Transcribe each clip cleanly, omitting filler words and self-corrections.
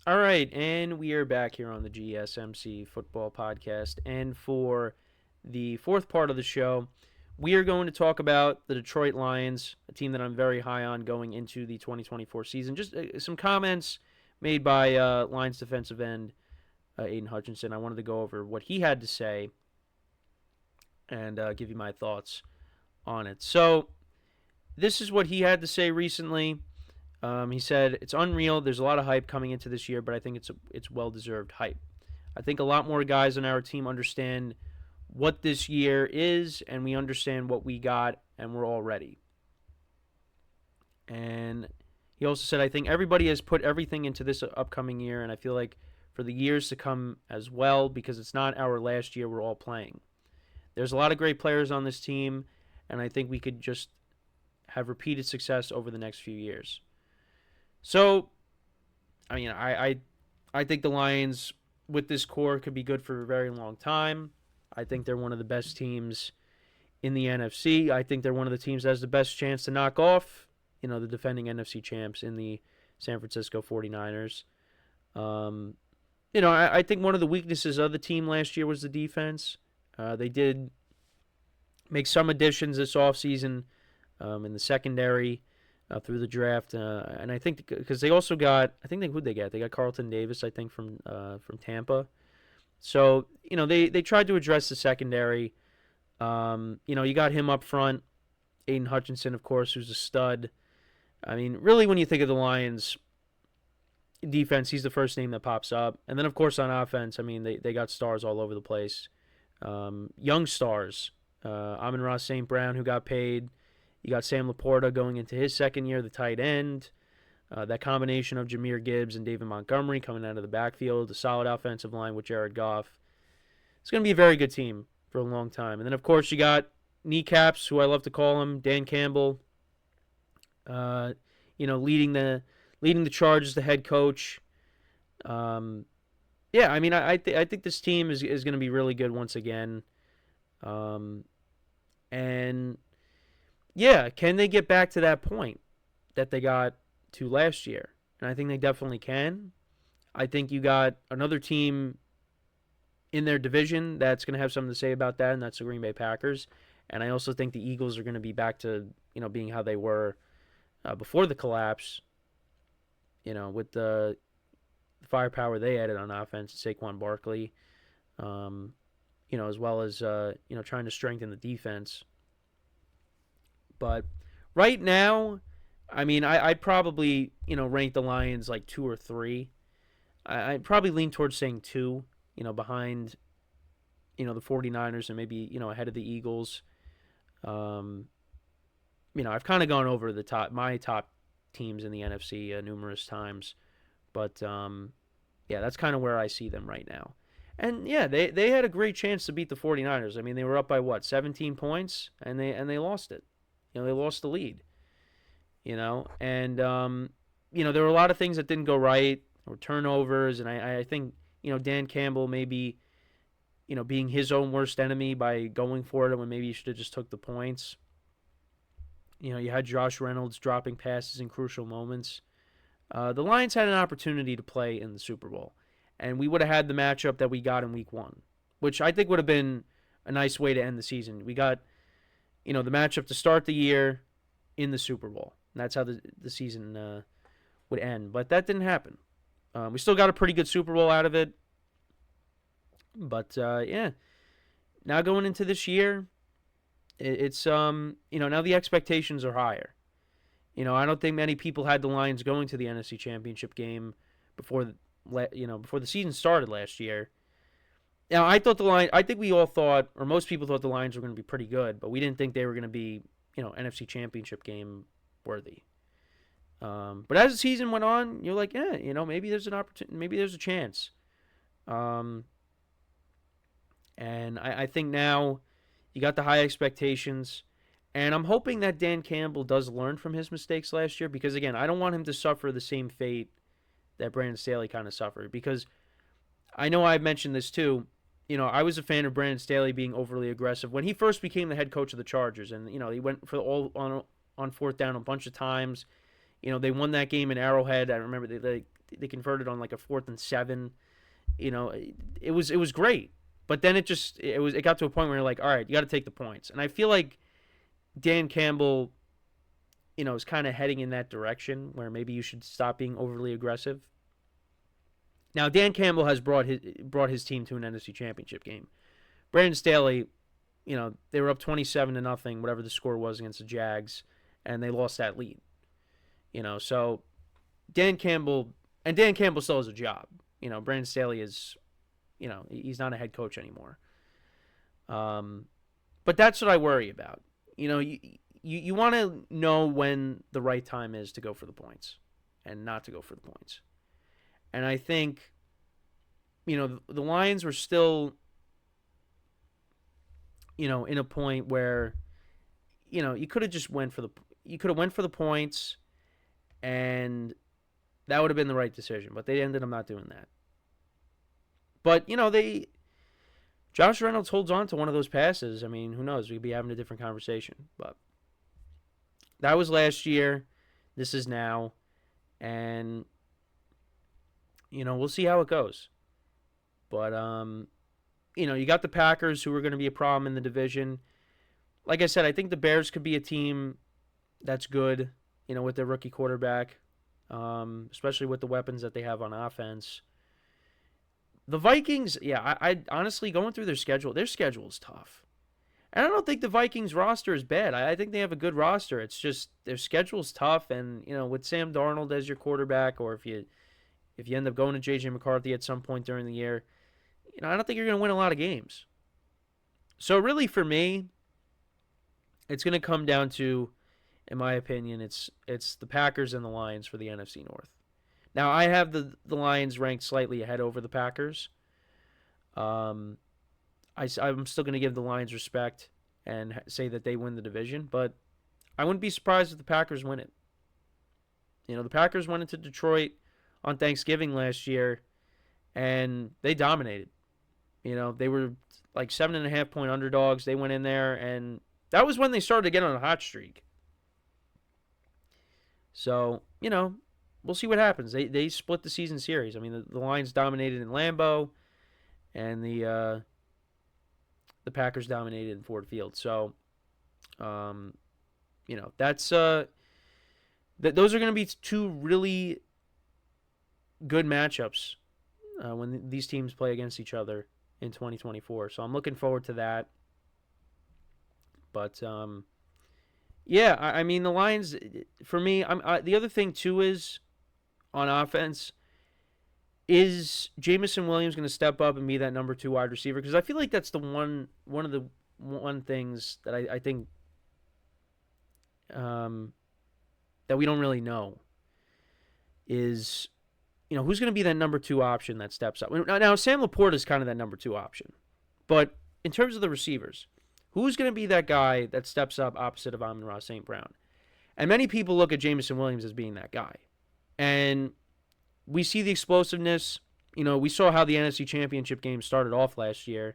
All right, and we are back here on the GSMC football podcast. And for the fourth part of the show, we are going to talk about the Detroit Lions, a team that I'm very high on going into the 2024 season. Just some comments made by Lions defensive end Aiden Hutchinson. I wanted to go over what he had to say and give you my thoughts on it. So, this is what he had to say recently. He said it's unreal. There's a lot of hype coming into this year, but I think it's well deserved hype. I think a lot more guys on our team understand what this year is, and we understand what we got, and we're all ready. And he also said, I think everybody has put everything into this upcoming year, and I feel like for the years to come as well, because it's not our last year we're all playing. There's a lot of great players on this team, and I think we could just have repeated success over the next few years. So, I mean, I think the Lions with this core could be good for a very long time. I think they're one of the best teams in the NFC. I think they're one of the teams that has the best chance to knock off, the defending NFC champs in the San Francisco 49ers. I think one of the weaknesses of the team last year was the defense. They did make some additions this offseason in the secondary through the draft, and I think because they also got, I think who'd they get? They got Carlton Davis, I think from Tampa. So they tried to address the secondary. You got him up front, Aiden Hutchinson, of course, who's a stud. I mean, really, when you think of the Lions defense, he's the first name that pops up, and then of course on offense, I mean they got stars all over the place, young stars. AmonRaSt.Brown, who got paid. You got Sam Laporta going into his second year, the tight end. That combination of Jahmyr Gibbs and David Montgomery coming out of the backfield, a solid offensive line with Jared Goff. It's going to be a very good team for a long time. And then, of course, you got kneecaps, who I love to call him, Dan Campbell. Leading the charge as the head coach. Yeah, I mean, I think this team is going to be really good once again. And yeah, can they get back to that point that they got to last year? And I think they definitely can. I think you got another team in their division that's going to have something to say about that, and that's the Green Bay Packers. And I also think the Eagles are going to be back to being how they were before the collapse. With the firepower they added on offense, Saquon Barkley, as well as trying to strengthen the defense. But right now, I mean, I'd probably rank the Lions like 2 or 3. I'd probably lean towards saying 2. Behind the 49ers and maybe ahead of the Eagles. I've kind of gone over my top teams in the NFC numerous times, but that's kind of where I see them right now. And yeah, they had a great chance to beat the 49ers. I mean, they were up by 17 points and they lost it. They lost the lead. And there were a lot of things that didn't go right, or turnovers, and I think Dan Campbell maybe being his own worst enemy by going for it when maybe he should have just took the points. You had Josh Reynolds dropping passes in crucial moments. The Lions had an opportunity to play in the Super Bowl, and we would have had the matchup that we got in Week 1, which I think would have been a nice way to end the season. We got the matchup to start the year in the Super Bowl. And that's how the season would end, but that didn't happen. We still got a pretty good Super Bowl out of it, but yeah. Now going into this year, it's now the expectations are higher. I don't think many people had the Lions going to the NFC Championship game before the season started last year. Now I think we all thought, or most people thought, the Lions were going to be pretty good, but we didn't think they were going to be NFC Championship game worthy. But as the season went on, you're like, yeah, maybe there's an opportunity, maybe there's a chance. And I think now you got the high expectations, and I'm hoping that Dan Campbell does learn from his mistakes last year, because again, I don't want him to suffer the same fate that Brandon Staley kind of suffered, because I know I've mentioned this too. I was a fan of Brandon Staley being overly aggressive when he first became the head coach of the Chargers, and he went for all on fourth down a bunch of times. They won that game in Arrowhead. I remember they converted on like a 4th and 7. It was great. But then it got to a point where you're like, all right, you got to take the points. And I feel like Dan Campbell, is kind of heading in that direction where maybe you should stop being overly aggressive. Now, Dan Campbell has brought his team to an NFC Championship game. Brandon Staley, they were up 27-0, whatever the score was against the Jags, and they lost that lead. So Dan Campbell still has a job. Brandon Staley is, he's not a head coach anymore. But that's what I worry about. You want to know when the right time is to go for the points and not to go for the points. And I think, the Lions were still, in a point where, you could have just went for the points, and that would have been the right decision. But they ended up not doing that. But Josh Reynolds holds on to one of those passes. I mean, who knows? We could be having a different conversation. But that was last year. This is now, and we'll see how it goes. But you got the Packers, who are going to be a problem in the division. Like I said, I think the Bears could be a team that's good, with their rookie quarterback, especially with the weapons that they have on offense. The Vikings, yeah, I honestly, going through their schedule is tough. And I don't think the Vikings roster is bad. I think they have a good roster. It's just their schedule is tough, and with Sam Darnold as your quarterback, or if you end up going to J.J. McCarthy at some point during the year, I don't think you're going to win a lot of games. So really, for me, it's going to come down to, in my opinion, it's the Packers and the Lions for the NFC North. Now, I have the Lions ranked slightly ahead over the Packers. I'm still going to give the Lions respect and say that they win the division, but I wouldn't be surprised if the Packers win it. The Packers went into Detroit on Thanksgiving last year, and they dominated. They were like 7.5-point underdogs. They went in there, and that was when they started to get on a hot streak. So, we'll see what happens. They split the season series. I mean, the Lions dominated in Lambeau, and the Packers dominated in Ford Field. So, that's those are going to be two really good matchups when these teams play against each other in 2024. So I'm looking forward to that. But yeah, I mean the Lions, for me, the other thing too is on offense, is Jamison Williams going to step up and be that number 2 wide receiver? Because I feel like that's the one of the things that I think that we don't really know is, who's going to be that number 2 option that steps up. Now Sam Laporta is kind of that number 2 option, but in terms of the receivers, who's going to be that guy that steps up opposite of AmonRaSt.Brown? And many people look at Jamison Williams as being that guy. And we see the explosiveness. We saw how the NFC Championship game started off last year,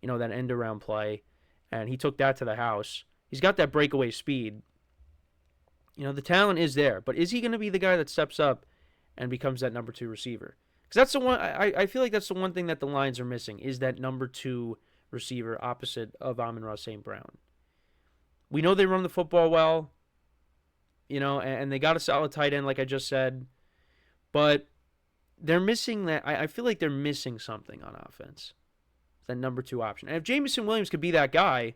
that end-around play, and he took that to the house. He's got that breakaway speed. The talent is there, but is he going to be the guy that steps up and becomes that number 2 receiver? Because that's the one, I feel like that's the one thing that the Lions are missing, is that number 2 receiver opposite of AmonRaSt.Brown. We know they run the football well, and they got a solid tight end, like I just said, but they're missing that. I feel like they're missing something on offense, that number 2 option. And if Jamison Williams could be that guy,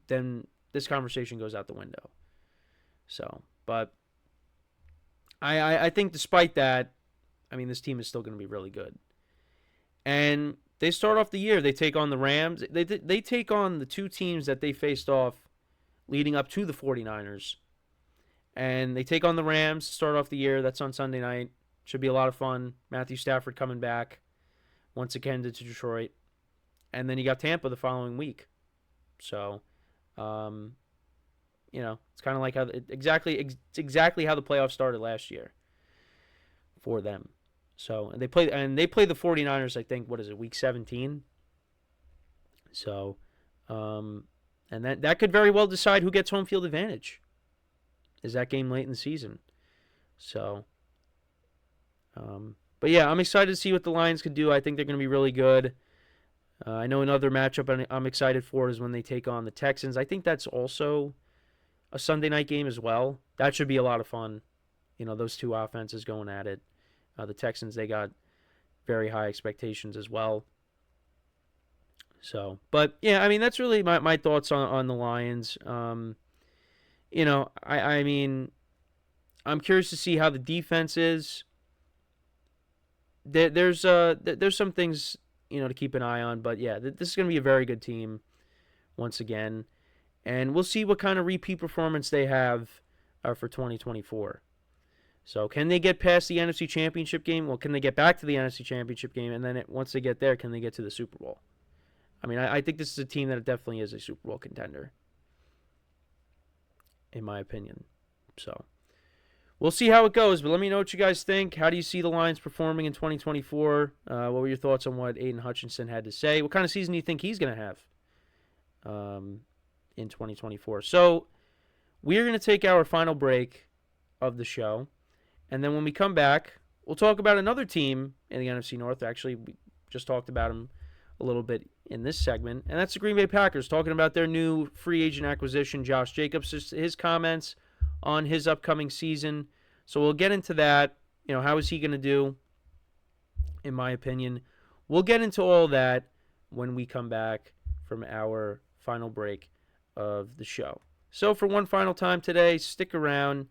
then this conversation goes out the window. So, but I think despite that, I mean, this team is still going to be really good. And they start off the year, they take on the Rams. They take on the 2 teams that they faced off leading up to the 49ers. And they take on the Rams to start off the year. That's on Sunday night. Should be a lot of fun. Matthew Stafford coming back once again to Detroit. And then you got Tampa the following week. So, it's kind of like exactly how the playoffs started last year for them. So, and they play the 49ers, I think, what is it, week 17? So, and that could very well decide who gets home field advantage. Is that game late in the season? So, but yeah, I'm excited to see what the Lions can do. I think they're going to be really good. I know another matchup I'm excited for is when they take on the Texans. I think that's also a Sunday night game as well. That should be a lot of fun. Those two offenses going at it. The Texans, they got very high expectations as well. So, but yeah, I mean, that's really my thoughts on the Lions. I mean, I'm curious to see how the defense is. There's some things to keep an eye on, but yeah, this is going to be a very good team once again, and we'll see what kind of repeat performance they have for 2024. So can they get past the NFC Championship game? Well, can they get back to the NFC Championship game, and then once they get there, can they get to the Super Bowl? I mean, I think this is a team that definitely is a Super Bowl contender, in my opinion. So we'll see how it goes, but let me know what you guys think. How do you see the Lions performing in 2024? What were your thoughts on what Aiden Hutchinson had to say? What kind of season do you think he's going to have in 2024? So we're going to take our final break of the show, and then when we come back, we'll talk about another team in the NFC North. Actually, we just talked about them a little bit in this segment, and that's the Green Bay Packers, talking about their new free agent acquisition, Josh Jacobs, his comments on his upcoming season. So we'll get into that. How is he going to do, in my opinion? We'll get into all that when we come back from our final break of the show. So for one final time today, stick around,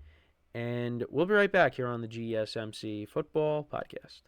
and we'll be right back here on the GSMC Football Podcast.